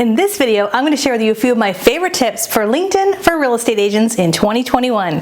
In this video, I'm going to share with you a few of my favorite tips for LinkedIn for real estate agents in 2021.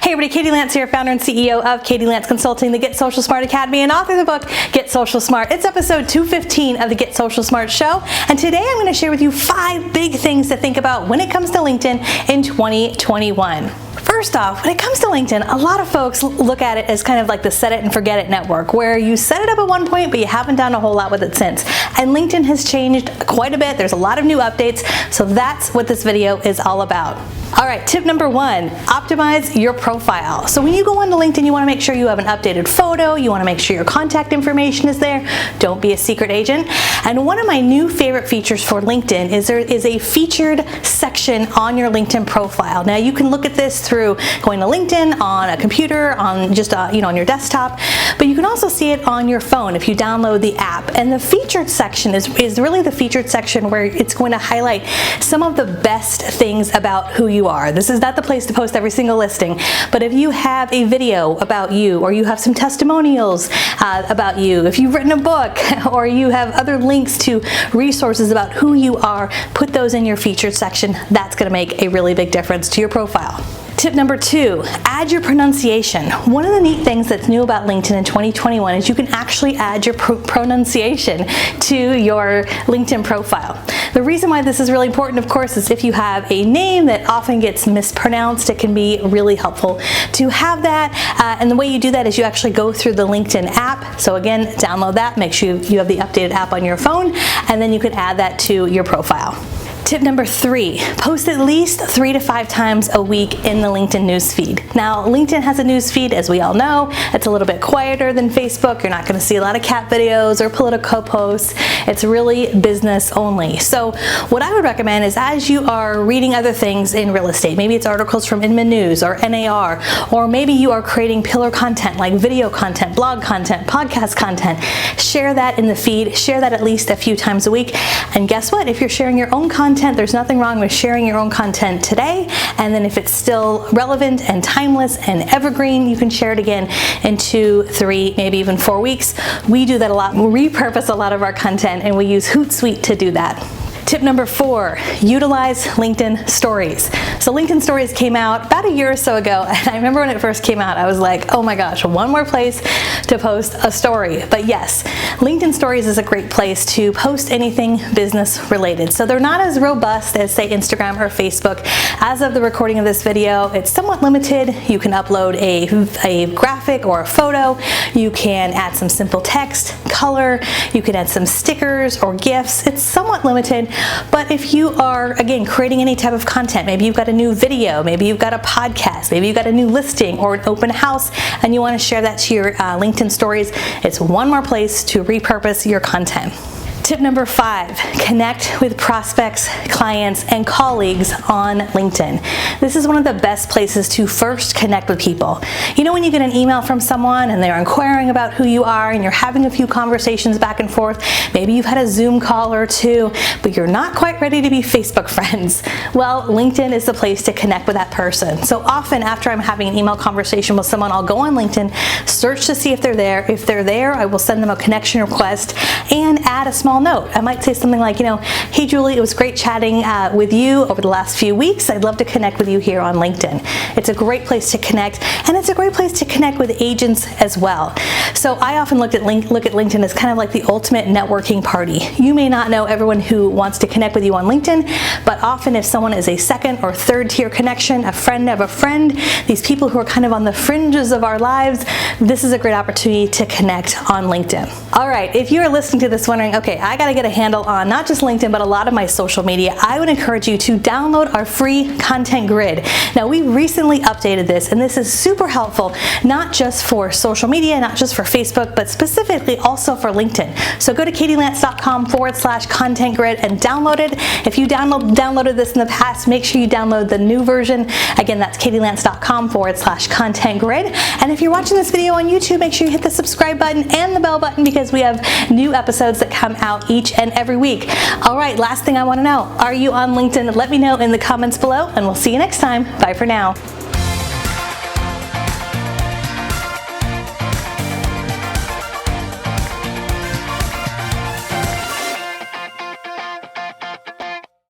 Hey everybody, Katie Lance here, founder and CEO of Katie Lance Consulting, the Get Social Smart Academy, and author of the book, Get Social Smart. It's episode 215 of the Get Social Smart show, and today I'm going to share with you 5 big things to think about when it comes to LinkedIn in 2021. First off, when it comes to LinkedIn, a lot of folks look at it as kind of like the set it and forget it network, where you set it up at one point, but you haven't done a whole lot with it since. And LinkedIn has changed quite a bit. There's a lot of new updates, so that's what this video is all about. All right, tip number 1, optimize your profile. So when you go onto LinkedIn, you want to make sure you have an updated photo, you want to make sure your contact information is there. Don't be a secret agent. And one of my new favorite features for LinkedIn is there is a featured section on your LinkedIn profile. Now you can look at this through going to LinkedIn on a computer, on just on your desktop, but you can also see it on your phone if you download the app. And the featured section is really the featured section where it's going to highlight some of the best things about who you are. This is not the place to post every single listing, but if you have a video about you, or you have some testimonials about you, if you've written a book, or you have other links to resources about who you are, put those in your featured section. That's going to make a really big difference to your profile. Tip number 2, add your pronunciation. One of the neat things that's new about LinkedIn in 2021 is you can actually add your pronunciation to your LinkedIn profile. The reason why this is really important, of course, is if you have a name that often gets mispronounced, it can be really helpful to have that. And the way you do that is you actually go through the LinkedIn app. So again, download that, make sure you have the updated app on your phone, and then you can add that to your profile. Tip number 3, post at least 3 to 5 times a week in the LinkedIn newsfeed. Now, LinkedIn has a newsfeed, as we all know. It's a little bit quieter than Facebook. You're not going to see a lot of cat videos or political posts. It's really business only. So what I would recommend is, as you are reading other things in real estate, maybe it's articles from Inman News or NAR, or maybe you are creating pillar content like video content, blog content, podcast content, share that in the feed, share that at least a few times a week. And guess what? If you're sharing your own content, there's nothing wrong with sharing your own content today, and then if it's still relevant and timeless and evergreen, you can share it again in 2, 3, maybe even 4 weeks. We do that a lot. We repurpose a lot of our content, and we use Hootsuite to do that. Tip number 4, utilize LinkedIn Stories. So LinkedIn Stories came out about a year or so ago, and I remember when it first came out, I was like, oh my gosh, one more place to post a story. But yes, LinkedIn Stories is a great place to post anything business related. So they're not as robust as, say, Instagram or Facebook. As of the recording of this video, it's somewhat limited. You can upload a graphic or a photo. You can add some simple text, color. You can add some stickers or GIFs. It's somewhat limited. But if you are, again, creating any type of content, maybe you've got a new video, maybe you've got a podcast, maybe you've got a new listing or an open house, and you want to share that to your LinkedIn Stories, it's one more place to repurpose your content. Tip number 5, connect with prospects, clients, and colleagues on LinkedIn. This is one of the best places to first connect with people. You know, when you get an email from someone and they're inquiring about who you are and you're having a few conversations back and forth, maybe you've had a Zoom call or 2, but you're not quite ready to be Facebook friends. Well, LinkedIn is the place to connect with that person. So often after I'm having an email conversation with someone, I'll go on LinkedIn, search to see if they're there. If they're there, I will send them a connection request and add a small note. I might say something like, hey Julie, it was great chatting with you over the last few weeks. I'd love to connect with you here on LinkedIn. It's a great place to connect, and it's a great place to connect with agents as well. So I often look at LinkedIn as kind of like the ultimate networking party. You may not know everyone who wants to connect with you on LinkedIn, but often if someone is a 2nd or 3rd tier connection, a friend of a friend, these people who are kind of on the fringes of our lives, this is a great opportunity to connect on LinkedIn. All right, if you're listening to this wondering, okay, I got to get a handle on not just LinkedIn, but a lot of my social media, I would encourage you to download our free content grid. Now, we recently updated this, and this is super helpful, not just for social media, not just for Facebook, but specifically also for LinkedIn. So go to katielance.com/content grid and download it. If you downloaded this in the past, make sure you download the new version. Again, that's katielance.com/content grid. And if you're watching this video on YouTube, make sure you hit the subscribe button and the bell button, because we have new episodes that come out out each and every week. All right, last thing I want to know, are you on LinkedIn? Let me know in the comments below, and we'll see you next time. Bye for now.